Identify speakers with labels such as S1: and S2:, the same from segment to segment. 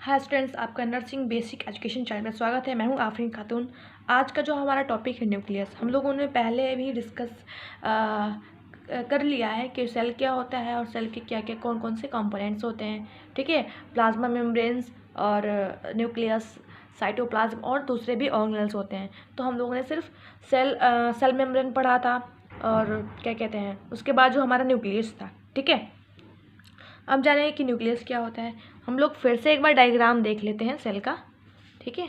S1: Hi students, आपका nursing basic education channel में स्वागत है। मैं हूं आफरीन खातून। आज का जो हमारा टॉपिक है न्यूक्लियस, हम लोगों ने पहले भी डिस्कस कर लिया है कि सेल क्या होता है और सेल के क्या क्या कौन कौन से कंपोनेंट्स होते हैं। ठीक है, प्लाज्मा मेम्ब्रेन्स और न्यूक्लियस, साइटोप्लाज्म और दूसरे भी ऑर्गेनेल्स होते हैं। तो हम लोगों ने सिर्फ सेल मेम्ब्रेन पढ़ा था और क्या कहते हैं उसके बाद जो हमारा न्यूक्लियस था। ठीक है, अब जानेंगे कि न्यूक्लियस क्या होता है। हम लोग फिर से एक बार डायग्राम देख लेते हैं सेल का। ठीक है,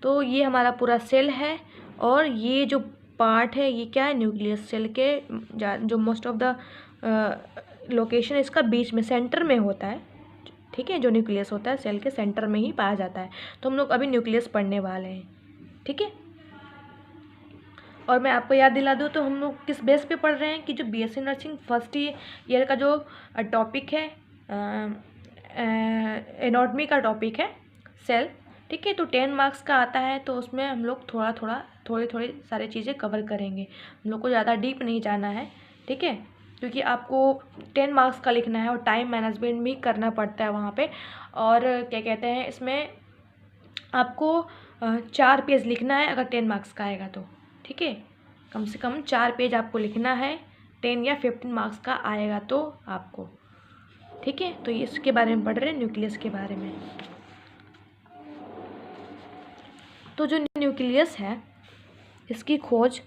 S1: तो ये हमारा पूरा सेल है और ये जो पार्ट है ये क्या है, न्यूक्लियस। सेल के जो मोस्ट ऑफ द लोकेशन इसका बीच में सेंटर में होता है। ठीक है, जो न्यूक्लियस होता है सेल के सेंटर में ही पाया जाता है। तो हम लोग अभी न्यूक्लियस पढ़ने वाले हैं। ठीक है, और मैं आपको याद दिला दूँ तो हम लोग किस बेस पे पढ़ रहे हैं कि जो बीएससी नर्सिंग फर्स्ट ईयर का जो टॉपिक है, एनाटॉमी का टॉपिक है सेल। ठीक है, तो 10 मार्क्स का आता है, तो उसमें हम लोग थोड़ी सारी चीज़ें कवर करेंगे। हम लोग को ज़्यादा डीप नहीं जाना है। ठीक है, क्योंकि आपको 10 मार्क्स का लिखना है और टाइम मैनेजमेंट भी करना पड़ता है वहाँ पे। और क्या कहते हैं, इसमें आपको 4 पेज लिखना है अगर 10 मार्क्स का आएगा तो। ठीक है, कम से कम 4 पेज आपको लिखना है, 10 या 15 मार्क्स का आएगा तो आपको। ठीक है, तो ये इसके बारे में पढ़ रहे हैं, न्यूक्लियस के बारे में। तो जो न्यूक्लियस है इसकी खोज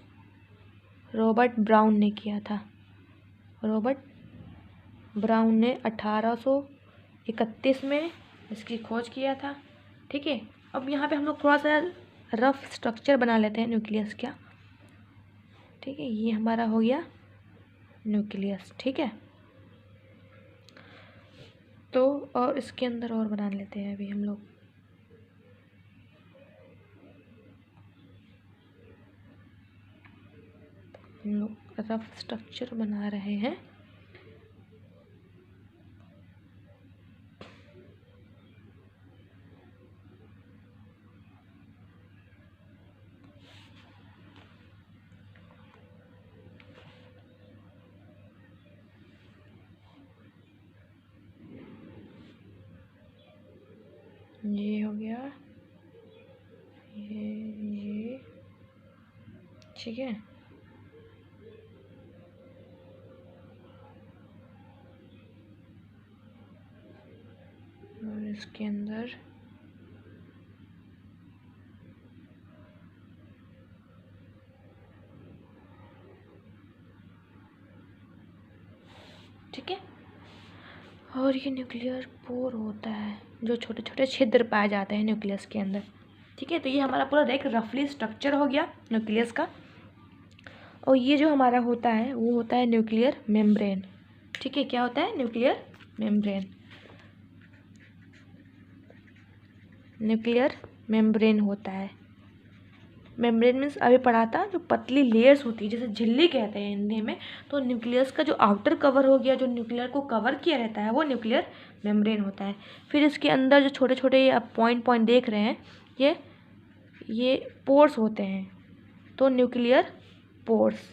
S1: रॉबर्ट ब्राउन ने किया था। रॉबर्ट ब्राउन ने 1831 में इसकी खोज किया था। ठीक है, अब यहाँ पे हम लोग थोड़ा सा रफ स्ट्रक्चर बना लेते हैं न्यूक्लियस का। ठीक है, ये हमारा हो गया न्यूक्लियस। ठीक है, तो और इसके अंदर और बना लेते हैं अभी हम लोग। रफ स्ट्रक्चर बना रहे हैं। ये हो गया, ये ठीक है। और इसके अंदर ठीक है, और ये न्यूक्लियर पोर होता है, जो छोटे छोटे छिद्र पाए जाते हैं न्यूक्लियस के अंदर। ठीक है, तो ये हमारा पूरा एक रफली स्ट्रक्चर हो गया न्यूक्लियस का। और ये जो हमारा होता है वो होता है न्यूक्लियर मेम्ब्रेन। ठीक है, क्या होता है, न्यूक्लियर मेम्ब्रेन। न्यूक्लियर मेम्ब्रेन होता है। मेम्ब्रेन मीन्स अभी पढ़ा था जो पतली लेयर्स होती है, जैसे झिल्ली कहते हैं हिंदी में। तो न्यूक्लियस का जो आउटर कवर हो गया, जो न्यूक्लियर को कवर किया रहता है, वो न्यूक्लियर मेम्ब्रेन होता है। फिर इसके अंदर जो छोटे छोटे आप पॉइंट देख रहे हैं, ये पोर्स होते हैं, तो न्यूक्लियर पोर्स।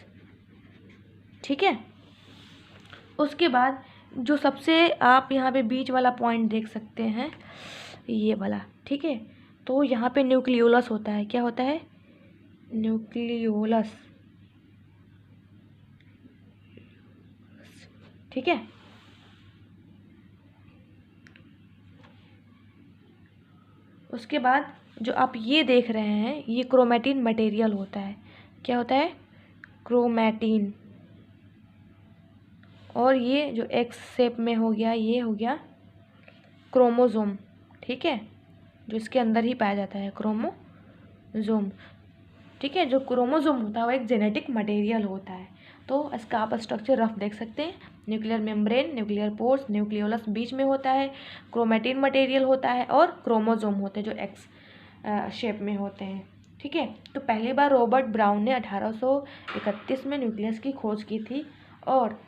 S1: ठीक है, उसके बाद जो सबसे आप यहाँ पे बीच वाला पॉइंट देख सकते हैं, ये वाला। ठीक है, तो यहाँ पे न्यूक्लियोलस होता है। क्या होता है, न्यूक्लियोलस। ठीक है, उसके बाद जो आप ये देख रहे हैं ये क्रोमैटिन मटेरियल होता है। क्या होता है, क्रोमैटिन। और ये जो एक्स शेप में हो गया, ये हो गया क्रोमोसोम। ठीक है, जो इसके अंदर ही पाया जाता है, क्रोमोसोम। ठीक है, जो क्रोमोसोम होता है वो एक जेनेटिक मटेरियल होता है। तो इसका आप स्ट्रक्चर रफ देख सकते हैं, nuclear membrane, nuclear pores, nucleolus बीच में होता है, क्रोमैटिन मटेरियल होता है और क्रोमोसोम होते हैं जो एक्स शेप में होते हैं। ठीक है, तो पहली बार रॉबर्ट ब्राउन ने 1831 में न्यूक्लियस की खोज की थी। और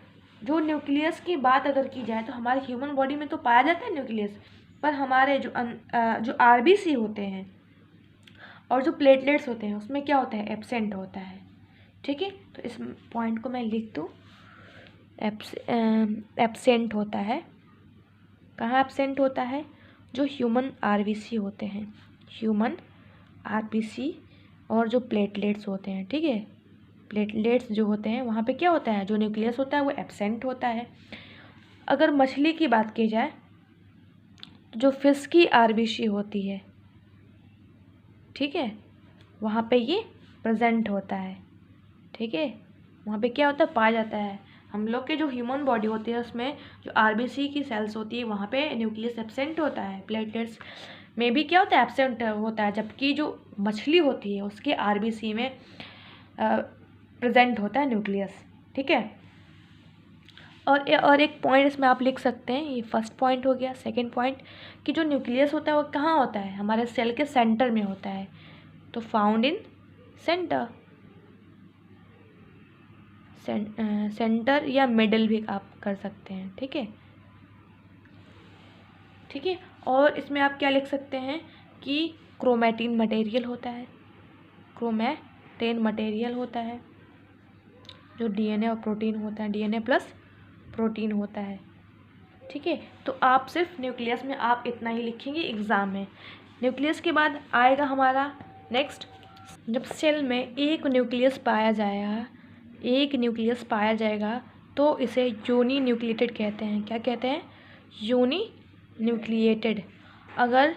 S1: जो न्यूक्लियस की बात अगर की जाए तो हमारे ह्यूमन बॉडी में तो पाया जाता है न्यूक्लियस, पर हमारे जो आरबीसी होते हैं और जो प्लेटलेट्स होते हैं उसमें क्या होता है, एब्सेंट होता है। ठीक है, तो इस पॉइंट को मैं लिख दूँ, एब्सेंट होता है। कहाँ एब्सेंट होता है, जो ह्यूमन आरबीसी होते हैं, ह्यूमन आरबीसी और जो प्लेटलेट्स होते हैं, ठीक है, प्लेटलेट्स जो होते हैं वहाँ पे क्या होता है, जो न्यूक्लियस होता है वो एब्सेंट होता है। अगर मछली की बात की जाए तो जो फिश की आरबीसी होती है, ठीक है, वहाँ पे ये प्रेजेंट होता है, ठीक है, वहाँ पे क्या होता है, पाया जाता है। हम लोग के जो ह्यूमन बॉडी होती है उसमें जो आरबीसी की सेल्स होती है वहाँ पे न्यूक्लियस एब्सेंट होता है, प्लेटलेट्स में भी क्या होता है, एब्सेंट होता है, जबकि जो मछली होती है उसके आरबीसी में प्रेजेंट होता है न्यूक्लियस, ठीक है। और एक पॉइंट इसमें आप लिख सकते हैं, ये फर्स्ट पॉइंट हो गया। सेकंड पॉइंट कि जो न्यूक्लियस होता है वो कहाँ होता है, हमारे सेल के सेंटर में होता है, तो फाउंड इन सेंटर, सेंटर या मिडल भी आप कर सकते हैं, ठीक है, ठीक है। और इसमें आप क्या लिख सकते हैं कि क्रोमैटिन मटेरियल होता है, क्रोमैटिन मटेरियल होता है, जो डीएनए और प्रोटीन होता है, डीएनए प्लस प्रोटीन होता है, ठीक है। तो आप सिर्फ न्यूक्लियस में आप इतना ही लिखेंगे एग्ज़ाम में। न्यूक्लियस के बाद आएगा हमारा नेक्स्ट, जब सेल में एक न्यूक्लियस पाया जाएगा तो इसे यूनी न्यूक्लिएटेड कहते हैं। क्या कहते हैं, यूनी न्यूक्लिएटेड। अगर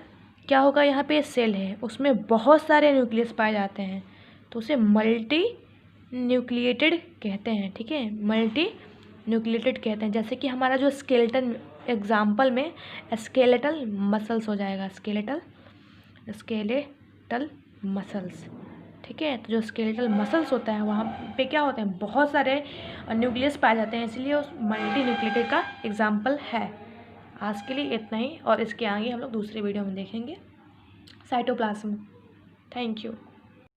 S1: क्या होगा, यहाँ पे सेल है उसमें बहुत सारे न्यूक्लियस पाए जाते हैं तो उसे मल्टी न्यूक्लिएटेड कहते हैं, ठीक है, मल्टी न्यूक्लिएटेड कहते हैं। जैसे कि हमारा जो स्केलेटन एग्जाम्पल में स्केलेटल मसल्स हो जाएगा, स्केलेटल मसल्स, ठीक है। तो जो स्केलेटल मसल्स होता है वहाँ पे क्या होते हैं, बहुत सारे न्यूक्लियस पाए जाते हैं, इसलिए उस मल्टी न्यूक्लिएटेड का एग्जाम्पल है। आज के लिए इतना ही, और इसके आगे हम लोग दूसरे वीडियो में देखेंगे साइटोप्लाज्म। Thank you.